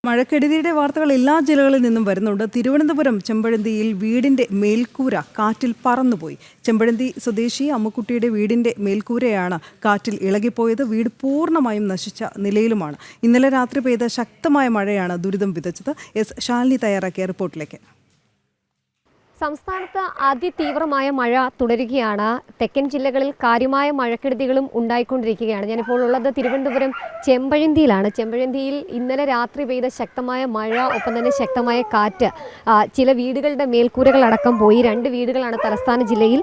മഴക്കെടുതിയുടെ വാർത്തകൾ എല്ലാ ജില്ലകളിൽ നിന്നും വരുന്നുണ്ട്. തിരുവനന്തപുരം ചെമ്പഴന്തിയിൽ വീടിന്റെ മേൽക്കൂര കാറ്റിൽ പറന്നുപോയി. ചെമ്പഴന്തി സ്വദേശി അമ്മുക്കുട്ടിയുടെ വീടിന്റെ മേൽക്കൂരയാണ് കാറ്റിൽ ഇളകിപ്പോയത്. വീട് പൂർണ്ണമായും നശിച്ച നിലയിലുമാണ്. ഇന്നലെ രാത്രി പെയ്ത ശക്തമായ മഴയാണ് ദുരിതം വിതച്ചത്. എസ് ശാലിനി തയ്യാറാക്കിയ റിപ്പോർട്ടിലേക്ക്. സംസ്ഥാനത്ത് അതിതീവ്രമായ മഴ തുടരുകയാണ്. തെക്കൻ ജില്ലകളിൽ കാര്യമായ മഴക്കെടുതികളും ഉണ്ടായിക്കൊണ്ടിരിക്കുകയാണ്. ഞാനിപ്പോൾ ഉള്ളത് തിരുവനന്തപുരം ചെമ്പഴന്തിയിലാണ്. ചെമ്പഴന്തിയിൽ ഇന്നലെ രാത്രി പെയ്ത ശക്തമായ മഴ, ഒപ്പം തന്നെ ശക്തമായ കാറ്റ് ചില വീടുകളുടെ മേൽക്കൂരകളടക്കം പോയി. 2 വീടുകളാണ് തലസ്ഥാന ജില്ലയിൽ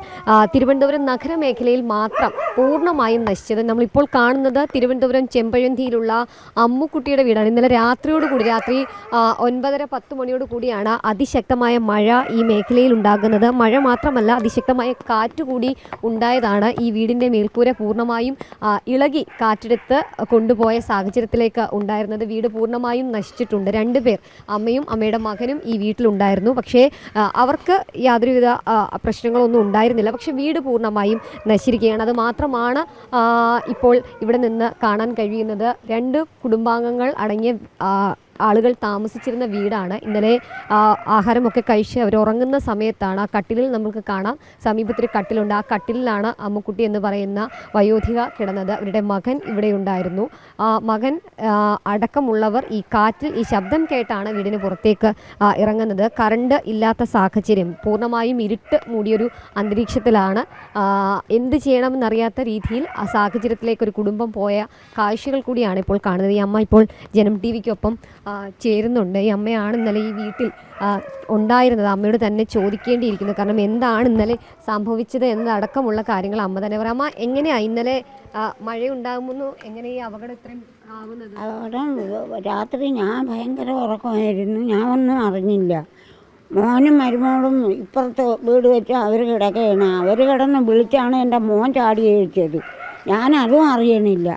തിരുവനന്തപുരം നഗരമേഖലയിൽ മാത്രം പൂർണ്ണമായും നശിച്ചത്. നമ്മളിപ്പോൾ കാണുന്നത് തിരുവനന്തപുരം ചെമ്പഴന്തിയിലുള്ള അമ്മുക്കുട്ടിയുടെ വീടാണ്. ഇന്നലെ രാത്രിയോടുകൂടി, രാത്രി 9:30-10 മണിയോട് കൂടിയാണ് അതിശക്തമായ മഴ ഈ മേഖലയിൽ ഉണ്ടാകുന്നത്. മഴ മാത്രമല്ല, അതിശക്തമായ കാറ്റുകൂടി ഉണ്ടായതാണ് ഈ വീടിൻ്റെ മേൽക്കൂര പൂർണ്ണമായും ഇളകി കാറ്റെടുത്ത് കൊണ്ടുപോയ സാഹചര്യത്തിലേക്ക് ഉണ്ടായിരുന്നത്. വീട് പൂർണ്ണമായും നശിച്ചിട്ടുണ്ട്. 2 പേർ, അമ്മയും അമ്മയുടെ മകനും ഈ വീട്ടിലുണ്ടായിരുന്നു. പക്ഷേ അവർക്ക് യാതൊരുവിധ പ്രശ്നങ്ങളൊന്നും ഉണ്ടായിരുന്നില്ല. പക്ഷേ വീട് പൂർണ്ണമായും നശിച്ചിരിക്കുകയാണ്. അത് മാത്രമാണ് ഇപ്പോൾ ഇവിടെ നിന്ന് കാണാൻ കഴിയുന്നത്. 2 കുടുംബാംഗങ്ങൾ അടങ്ങിയ ആളുകൾ താമസിച്ചിരുന്ന വീടാണ്. ഇന്നലെ ആഹാരമൊക്കെ കഴിച്ച് അവർ ഉറങ്ങുന്ന സമയത്താണ് ആ കട്ടിലിൽ നമുക്ക് കാണാം, സമീപത്തൊരു കട്ടിലുണ്ട്. ആ കട്ടിലിലാണ് അമ്മുക്കുട്ടി എന്ന് പറയുന്ന വയോധിക കിടന്നത്. അവരുടെ മകൻ ഇവിടെ ഉണ്ടായിരുന്നു. മകൻ അടക്കമുള്ളവർ ഈ കാറ്റിൽ, ഈ ശബ്ദം കേട്ടാണ് വീടിന് പുറത്തേക്ക് ഇറങ്ങുന്നത്. കറണ്ട് ഇല്ലാത്ത സാഹചര്യം, പൂർണ്ണമായും ഇരുട്ട് മൂടിയൊരു അന്തരീക്ഷത്തിലാണ്. എന്ത് ചെയ്യണമെന്നറിയാത്ത രീതിയിൽ ആ സാഹചര്യത്തിലേക്ക് ഒരു കുടുംബം പോയ കാഴ്ചകൾ കൂടിയാണ് ഇപ്പോൾ കാണുന്നത്. ഈ അമ്മ ഇപ്പോൾ ജനം ടി വിക്കൊപ്പം ചേരുന്നുണ്ട്. ഈ അമ്മയാണ് ഇന്നലെ ഈ വീട്ടിൽ ഉണ്ടായിരുന്നത്. അമ്മയോട് തന്നെ ചോദിക്കേണ്ടിയിരിക്കുന്നു. കാരണം എന്താണ് ഇന്നലെ സംഭവിച്ചത് എന്നടക്കമുള്ള കാര്യങ്ങൾ അമ്മ തന്നെ പറയാം. അമ്മ, എങ്ങനെയാണ് ഇന്നലെ മഴയുണ്ടാകുമെന്ന്, എങ്ങനെ ഈ അപകടം ഇത്രയും ആവുന്നത്? അപകടം രാത്രി ഞാൻ ഭയങ്കര ഉറക്കമായിരുന്നു. ഞാൻ ഒന്നും അറിഞ്ഞില്ല. മോനും മരുമോളും ഇപ്പുറത്ത് വീട് വെച്ച് അവർ കിടക്കുകയാണ്. അവർ കിടന്ന് വിളിച്ചാണ് എൻ്റെ മോൻ ചാടി കഴിച്ചത്. ഞാനതും അറിയണില്ല.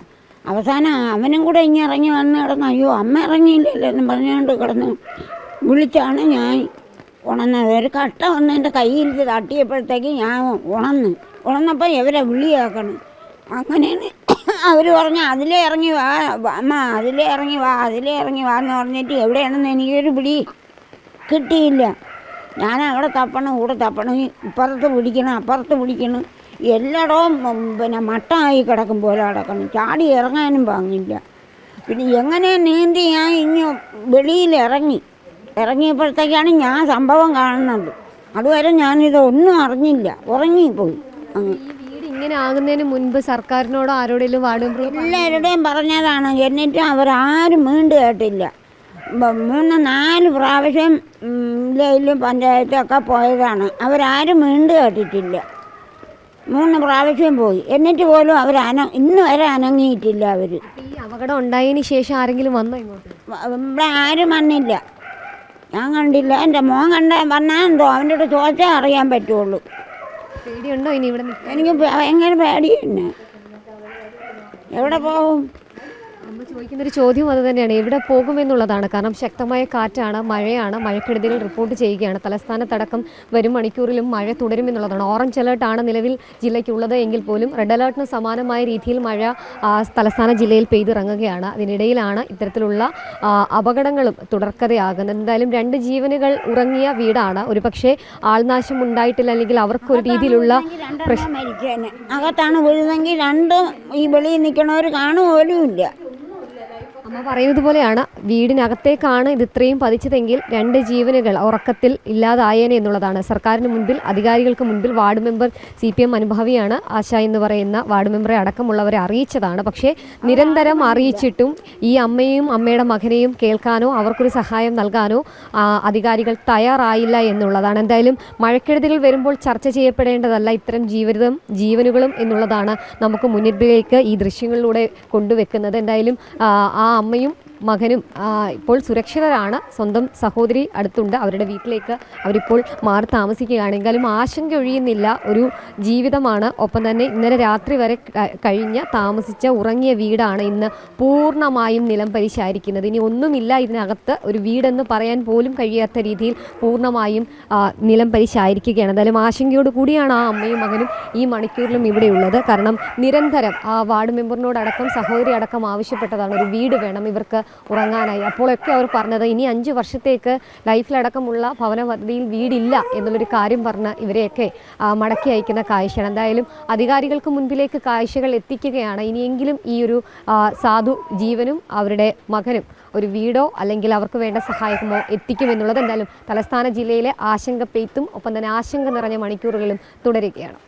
അവസാനം അവനും കൂടെ ഇറങ്ങി വന്ന് കിടന്നു. അയ്യോ, അമ്മ ഇറങ്ങിയില്ലല്ലോ എന്ന് പറഞ്ഞുകൊണ്ട് കിടന്ന് വിളിച്ചാണ് ഞാൻ ഉണർന്നത്. ഒരു കട്ട വന്ന് എൻ്റെ കയ്യിൽ തട്ടിയപ്പോഴത്തേക്ക് ഞാൻ ഉണർന്നപ്പോൾ ഇവരെ വിളിയാക്കണം. അങ്ങനെയാണ് അവർ പറഞ്ഞു, അതിലേ ഇറങ്ങി വാ അമ്മ, അതിലേ ഇറങ്ങി വാ എന്ന് പറഞ്ഞിട്ട് എവിടെയാണെന്ന് എനിക്കൊരു പിടി കിട്ടിയില്ല. ഞാൻ അവിടെ തപ്പണം, കൂടെ തപ്പണം, ഇപ്പുറത്ത് പിടിക്കണം, അപ്പുറത്ത് പിടിക്കണം, എല്ലായിടവും പിന്നെ മട്ടമായി കിടക്കും പോലെ കിടക്കണം. ചാടി ഇറങ്ങാനും പാങ്ങില്ല. പിന്നെ എങ്ങനെ നീന്തി ഞാൻ ഇനി വെളിയിൽ ഇറങ്ങിയപ്പോഴത്തേക്കാണ് ഞാൻ സംഭവം കാണുന്നത്. അതുവരെ ഞാനിതൊന്നും അറിഞ്ഞില്ല, ഉറങ്ങിപ്പോയി. വീട് ഇങ്ങനെ ആകുന്നതിന് മുൻപ് സർക്കാരിനോടോ ആരോടെങ്കിലും എല്ലാവരുടെയും പറഞ്ഞതാണ്. എന്നിട്ടും അവരാരും വീണ്ടും കേട്ടില്ല. 3-4 പ്രാവശ്യം ജില്ലയിലും പഞ്ചായത്തൊക്കെ പോയതാണ്. അവരാരും വീണ്ടും കേട്ടിട്ടില്ല. 3 പ്രാവശ്യം പോയി. എന്നിട്ട് പോലും അവർ ഇന്ന് വരെ അനങ്ങിയിട്ടില്ല. അവർ ഈ അപകടം ഉണ്ടായതിന് ശേഷം ആരെങ്കിലും വന്നോ ഇങ്ങോട്ട്? ഇവിടെ ആരും വന്നില്ല, ഞാൻ കണ്ടില്ല. എൻ്റെ മോൻ വന്നാൽ എന്തോ അവൻ്റെ അടുത്ത് ചോദിച്ചാൽ അറിയാൻ പറ്റുള്ളൂ. പേടിയുണ്ടോ ഇനി ഇവിടെ? എനിക്ക് ഭയങ്കര പേടിയുണ്ട്. എവിടെ പോകും? നമ്മൾ ചോദിക്കുന്നൊരു ചോദ്യം അത് തന്നെയാണ്, എവിടെ പോകുമെന്നുള്ളതാണ്. കാരണം ശക്തമായ കാറ്റാണ്, മഴയാണ്, മഴക്കെടുതികൾ റിപ്പോർട്ട് ചെയ്യുകയാണ്. തലസ്ഥാനത്തടക്കം വരും മണിക്കൂറിലും മഴ തുടരുമെന്നുള്ളതാണ്. ഓറഞ്ച് അലേർട്ടാണ് നിലവിൽ ജില്ലയ്ക്കുള്ളത് എങ്കിൽ പോലും റെഡ് അലേർട്ടിന് സമാനമായ രീതിയിൽ മഴ തലസ്ഥാന ജില്ലയിൽ പെയ്തിറങ്ങുകയാണ്. അതിനിടയിലാണ് ഇത്തരത്തിലുള്ള അപകടങ്ങളും തുടർക്കഥയാകുന്നത്. എന്തായാലും 2 ജീവനുകൾ ഉറങ്ങിയ വീടാണ്. ഒരു പക്ഷേ ആൾനാശം ഉണ്ടായിട്ടില്ല, അല്ലെങ്കിൽ അവർക്കൊരു രീതിയിലുള്ള അകത്താണ് വീഴുന്നെങ്കിൽ 2 ഈ വെളിയിൽ നിൽക്കണവർ കാണുപോലും ഇല്ല. അമ്മ പറയുന്നത് പോലെയാണ്, വീടിനകത്തേക്കാണ് ഇത് ഇത്രയും പതിച്ചതെങ്കിൽ 2 ജീവനുകൾ ഉറക്കത്തിൽ ഇല്ലാതായേനെ എന്നുള്ളതാണ്. സർക്കാരിന് മുൻപിൽ, അധികാരികൾക്ക് മുൻപിൽ വാർഡ് മെമ്പർ CPM അനുഭാവിയാണ് ആശ എന്ന് പറയുന്ന വാർഡ് മെമ്പറെ അടക്കമുള്ളവരെ അറിയിച്ചതാണ്. പക്ഷേ നിരന്തരം അറിയിച്ചിട്ടും ഈ അമ്മയും അമ്മയുടെ മകനെയും കേൾക്കാനോ അവർക്കൊരു സഹായം നൽകാനോ അധികാരികൾ തയ്യാറായില്ല എന്നുള്ളതാണ്. എന്തായാലും മഴക്കെടുതികൾ വരുമ്പോൾ ചർച്ച ചെയ്യപ്പെടേണ്ടതല്ല ഇത്തരം ജീവനുകളും എന്നുള്ളതാണ് നമുക്ക് മുന്നിലേക്ക് ഈ ദൃശ്യങ്ങളിലൂടെ കൊണ്ടുവെക്കുന്നത്. എന്തായാലും ആ അമ്മയും മകനും ഇപ്പോൾ സുരക്ഷിതരാണ്. സ്വന്തം സഹോദരി അടുത്തുണ്ട്. അവരുടെ വീട്ടിലേക്ക് അവരിപ്പോൾ മാറി താമസിക്കുകയാണെങ്കിലും ആശങ്ക ഒഴിയുന്നില്ല. ഒരു ജീവിതമാണ്. ഒപ്പം തന്നെ ഇന്നലെ രാത്രി വരെ താമസിച്ച ഉറങ്ങിയ വീടാണ് ഇന്ന് പൂർണ്ണമായും നിലം പരിശായിരിക്കുന്നത്. ഇനി ഒന്നുമില്ല ഇതിനകത്ത്. ഒരു വീടെന്ന് പറയാൻ പോലും കഴിയാത്ത രീതിയിൽ പൂർണ്ണമായും നിലം പരിശായിരിക്കുകയാണ്. എന്തായാലും ആശങ്കയോട് കൂടിയാണ് ആ അമ്മയും മകനും ഈ മണിക്കൂറിലും ഇവിടെയുള്ളത്. കാരണം നിരന്തരം ആ വാർഡ് മെമ്പറിനോടടക്കം, സഹോദരി അടക്കം ആവശ്യപ്പെട്ടതാണ്, ഒരു വീട് വേണം, ഇവർക്ക് ഉറങ്ങാനായി. അപ്പോഴൊക്കെ അവർ പറഞ്ഞത് ഇനി 5 വർഷത്തേക്ക് ലൈഫിലടക്കമുള്ള ഭവന പദ്ധതിയിൽ വീടില്ല എന്നുള്ളൊരു കാര്യം പറഞ്ഞ് ഇവരെയൊക്കെ മടക്കി അയക്കുന്ന കാഴ്ചയാണ്. എന്തായാലും അധികാരികൾക്ക് മുൻപിലേക്ക് കാഴ്ചകൾ എത്തിക്കുകയാണ്. ഇനിയെങ്കിലും ഈ ഒരു സാധു ജീവനും അവരുടെ മകനും ഒരു വീടോ അല്ലെങ്കിൽ അവർക്ക് വേണ്ട സഹായമോ എത്തിക്കുമെന്നുള്ളത് എന്തായാലും തലസ്ഥാന ജില്ലയിലെ ആശങ്ക പെയ്ത്തും ഒപ്പം തന്നെ ആശങ്ക നിറഞ്ഞ മണിക്കൂറുകളും തുടരുകയാണ്.